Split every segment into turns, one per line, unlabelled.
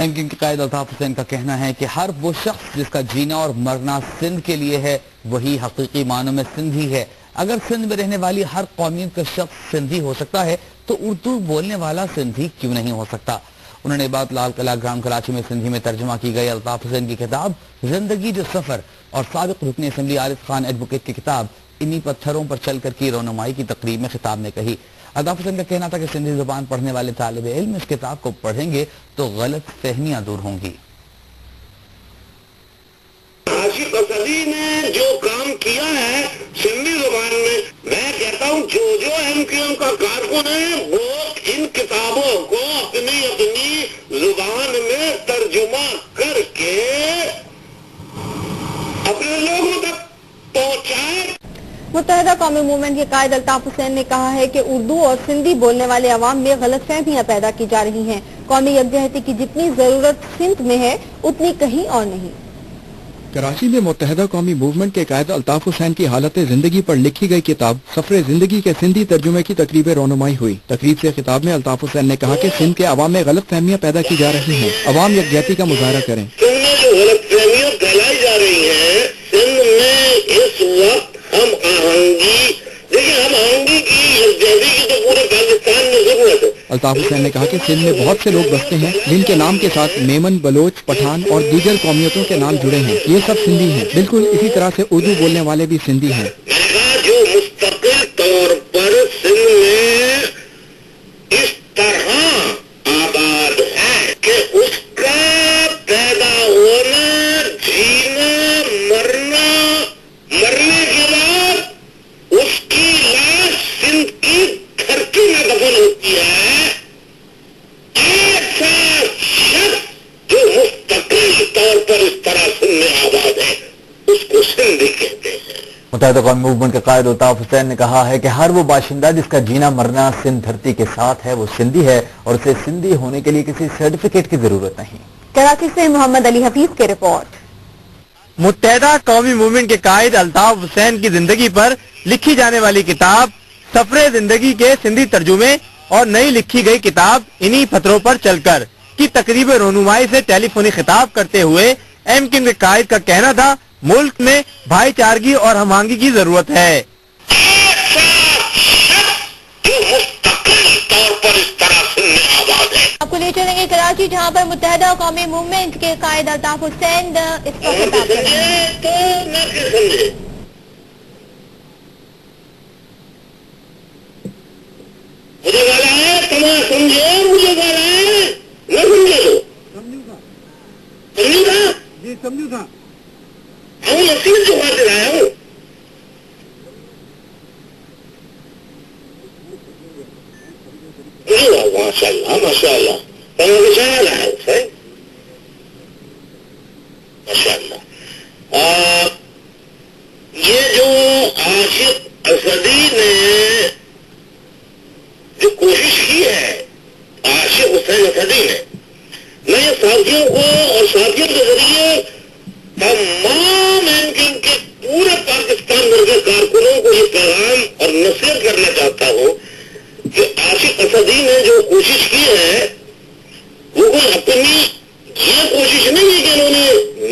MKM کے قائد الطاف حسین کا کہنا ہے کہ ہر وہ شخص جس کا جینا اور مرنا سندھ کے لیے ہے وہی حقیقی معنوں میں سندھی ہے۔ اگر سندھ میں رہنے والی ہر قومیت کا شخص سندھی ہو سکتا ہے تو اردو بولنے والا سندھی کیوں نہیں ہو سکتا؟ انہوں نے بات لال قلعہ گراؤنڈ کراچی میں سندھی میں ترجمہ کی گئی الطاف حسین کی کتاب زندگی جو سفر اور سابق رکن اسمبلی عارف خان ایڈوکیٹ کی کتاب انہی پتھروں پر چل کر کی رونمائی کی تقریب میں خطاب میں کہی۔ الطاف حسین کا کہنا تھا کہ سندھی زبان پڑھنے والے طالب علم اس کتاب کو پڑھیں گے تو غلط فہمیاں دور ہوں گی۔
عاشق اسدی نے جو کام کیا ہے سندھی زبان میں کہتا ہوں جو MKM کا کارکن ہے وہ ان کتابوں کو اپنی زبان میں ترجمہ کر کے اپنے لوگوں تک پہنچائے۔
متحدہ قومی موومنٹ کے قائد الطاف حسین نے کہا ہے کہ اردو اور سندھی بولنے والے عوام میں غلط فہمیاں پیدا کی جا رہی ہیں۔ قومی یکجہتی کی جتنی ضرورت سندھ میں ہے اتنی کہیں اور نہیں۔
کراچی میں متحدہ قومی موومنٹ کے قائد الطاف حسین کی حالت زندگی پر لکھی گئی کتاب سفر زندگی کے سندھی ترجمے کی تقریب رونمائی ہوئی۔ تقریب سے خطاب میں الطاف حسین نے کہا کہ سندھ کے عوام میں غلط فہمیاں پیدا کی جا رہی ہیں، عوام یکجہتی کا مظاہرہ کریں۔
سندھ میں جو غلط فہمیاں پھیلائی جا رہی ہیں، سندھ میں اس وقت ہم آہنگی، دیکھیں ہم آہنگی کی یکجہتی کی تو پورے پاکستان میں ضرورت ہے۔
الطاف حسین نے کہا کہ سندھ میں بہت سے لوگ بستے ہیں جن کے نام کے ساتھ میمن، بلوچ، پٹھان اور دیگر قومیتوں کے نام جڑے ہیں، یہ سب سندھی ہیں۔ بالکل اسی طرح سے اردو بولنے والے بھی سندھی ہیں۔
جو مستقل طور پر سندھ میں اس طرح آباد ہے کہ اس کا پیدا ہونا، جینا، مرنے کے بعد اس کی لاش سندھ کی دھرتی میں دفن ہوتی ہے۔ ایسا شخص جو مستقل طور پر اس طرح سندھ میں آباد ہے اس کو سندھی کہتے ہیں۔
متحدہ قومی موومنٹ کے قائد الطاف حسین نے کہا ہے کہ ہر وہ باشندہ جس کا جینا مرنا سندھ دھرتی کے ساتھ ہے وہ سندھی ہے اور اسے سندھی ہونے کے لیے کسی سرٹیفکیٹ کی ضرورت نہیں۔
کراچی سے محمد علی حفیظ کی رپورٹ۔
متحدہ قومی موومنٹ کے قائد الطاف حسین کی زندگی پر لکھی جانے والی کتاب سفر زندگی کے سندھی ترجمے اور نئی لکھی گئی کتاب انہی پتھروں پر چل کر کی تقریب رونمائی سے ٹیلی فونی خطاب کرتے ہوئے MKM کے قائد کا کہنا تھا ملک میں بھائی چارگی اور ہم آہنگی کی ضرورت ہے۔
آپ کو لے چلیں گے کراچی جہاں پر متحدہ قومی موومنٹ کے قائد الطاف حسین اس کا خطاب کریں گے۔
مجھے والا ہے تمام سمجھے، مجھے والا ہے نہ سمجھے تو سمجھو تھا ہوں نصیب جو بات لایا ہوں۔ ماشاء اللہ ماشاء اللہ خیال ہے صحیح ماشاء اللہ۔ یہ جو عاشق اسدی نے جو کوشش کی ہے عاشق حسین اسدی نے، میں ساتھیوں کو اور ساتھیوں کے ذریعے تمام MKM کے پورے پاکستان بھر کے کارکنوں کو یہ پیغام اور نصیحت کرنا چاہتا ہوں کہ عاشق اسدی نے جو کوشش کی ہے وہ کوئی اپنی یہ کوشش نہیں ہے کہ انہوں نے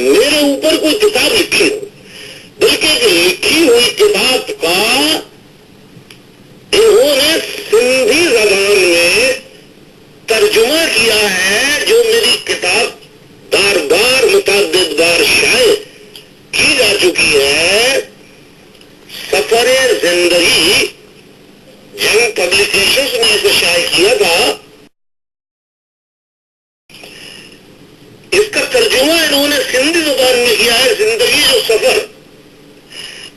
میرے اوپر کوئی کتاب لکھی ہو، بلکہ ایک لکھی ہوئی کتاب کا انہوں نے سندھی زبان میں ترجمہ کیا ہے، جو میری کتاب بار بار متعدد بار شائع کی جا چکی ہے۔ سفر زندگی جنگ پبلیکیشنز نے اسے شائع کیا تھا، اس کا ترجمہ انہوں نے سندھی زبان میں کیا ہے، زندگی جو سفر۔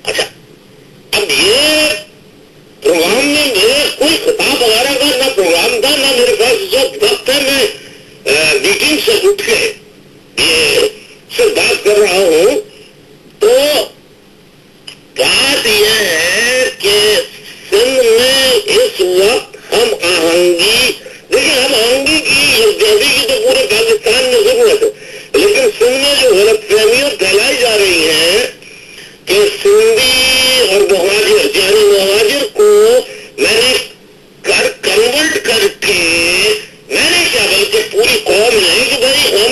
اچھا اب یہ پروگرام میں میرے کوئی خطاب وغیرہ کا نہ پروگرام تھا نہ میرے پاس وقت ہے، میں میٹنگ سے اٹھ کے یہ صرف بات کر رہا ہوں۔ تو بات یہ ہے کہ سندھ میں اس وقت ہم آہنگی، دیکھیں ہم آہنگی کی یکجہتی کی تو پورے پاکستان میں ضرورت ہے، لیکن سندھ میں جو غلط فہمیاں پھیلائی جا رہی ہیں کہ سندھی اور مہاجر یعنی مہاجر کو میں نے کنورٹ کر کے میں نے کیا بلکہ پوری قوم نہیں کہ بھائی ہم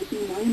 89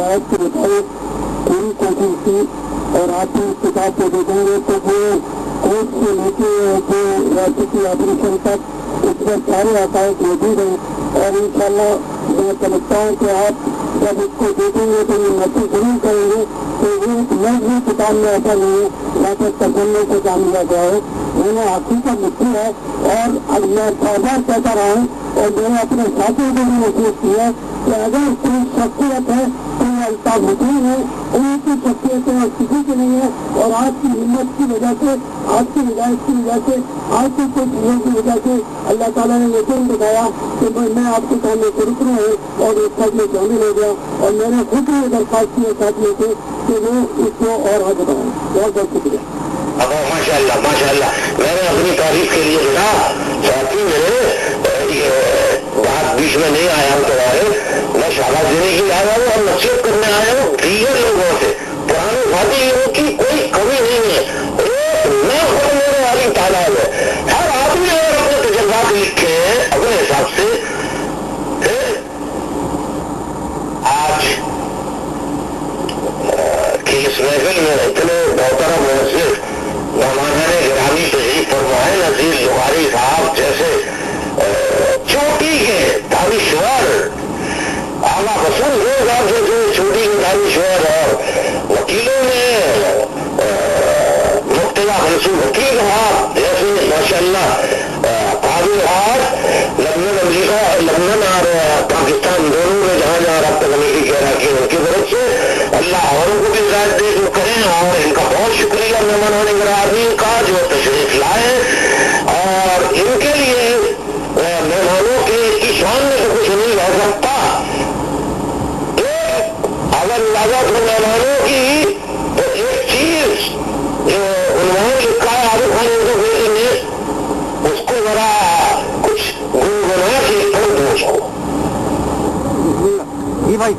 ہدایت کے مطابق پوری کوشش کی اور آپ اس کتاب کو دیکھیں گے تو وہ کوچ سے لے کے جو ریاستی آپریشن تک اس میں سارے حقائق موجود ہیں اور انشاءاللہ میں سمجھتا ہوں کہ آپ جب اس کو دیکھیں گے تو یہ محسوس ضرور کریں گے کہ یہ لفظ کتاب میں ایسا نہیں ہے جہاں تک تجربے سے کام لیا گیا ہے. میں نے حقیقت لکھی ہے اور اب میں بار بار کہتا رہا ہوں اور میں نے اپنے ساتھیوں کو بھی محسوس کیا کہ اگر کوئی شخصیت ہے تو یہ الطاف حسین ہے. ان کی شخصیتیں کسی کی نہیں ہے اور آپ کی ہمت کی وجہ سے آپ کی ہدایت کی وجہ سے آپ کی کچھ چیزوں کی وجہ سے اللہ تعالیٰ نے یقین دکھایا کہ میں آپ کے سامنے رکنا ہے اور اس سب میں شامل ہو گیا اور میں نے خود یہ درخواست کی ہے ساتھیوں سے کہ وہ اس کو اور آگے بڑھائیں. بہت بہت شکریہ.
ماشاء اللہ میں نے اپنی تعریف کے لیے بنا ساتھی میرے بات بیچ میں نہیں آیا ہوں تمہارے. میں شاباش دینے کے لیے آیا ہوں اور نصیحت کرنے آیا ہوں دیگر لوگوں سے. پرانے ساتھیوں کی کوئی کمی نہیں ہے. میں خود میرے والی تعداد ہے. ہر آدمی اگر اپنے تجربات لکھے ہیں اپنے حساب سے. آج کی اس محفل میں اتنے محترم محسوس مہمانان گرامی تشریف فرمائے نذیر جوہری صاحب جیسے چوٹی کے دانشور اعلیٰ رسول صاحب جیسے چوٹی کے دانشور اور وکیلوں میں مقتدیٰ منصور وکیل صاحب جیسے ماشاء اللہ قاضی صاحب لندن اور پاکستان دونوں میں جہاں جہاں رابطہ کمیٹی کے اراکین ان کی طرف سے اللہ اوروں کو بھی ہدایت دے جو کریں. اور ان کا بہت شکریہ مہمانان گرامی کا جو تشریف لائے اور ان کے لیے مہمانوں کے کی شان میں تو کچھ نہیں رہ سکتا. اگر اندازہ کرو مہمانوں کی تو ایک چیز جو عنوان لکھا ہے عارف خان نے اس کو ذرا کچھ گنگنا کے پڑھ دو اس کو.
جی بھائی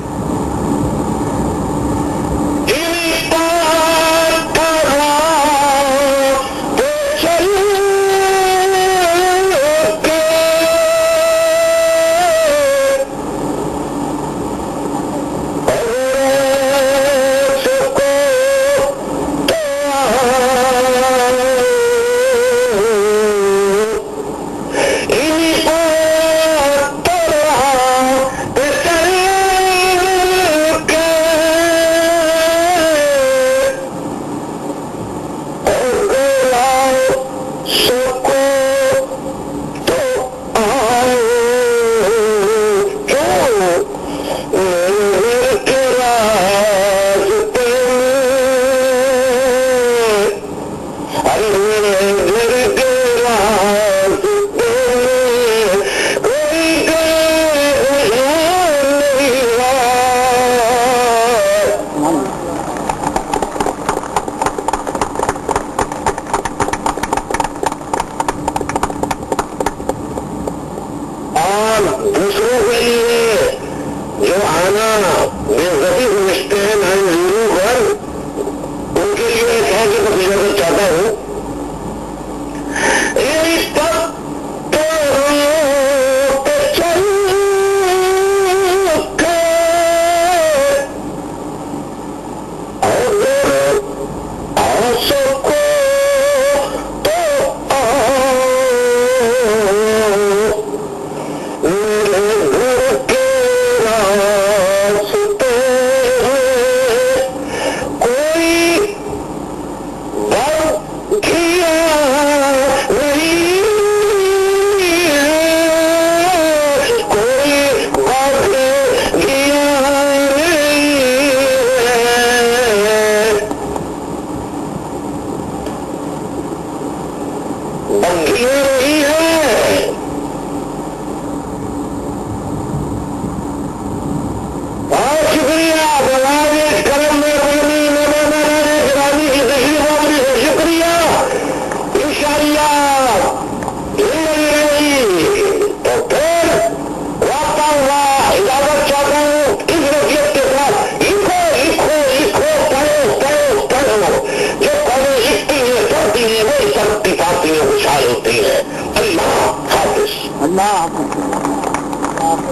اللہ حافظ.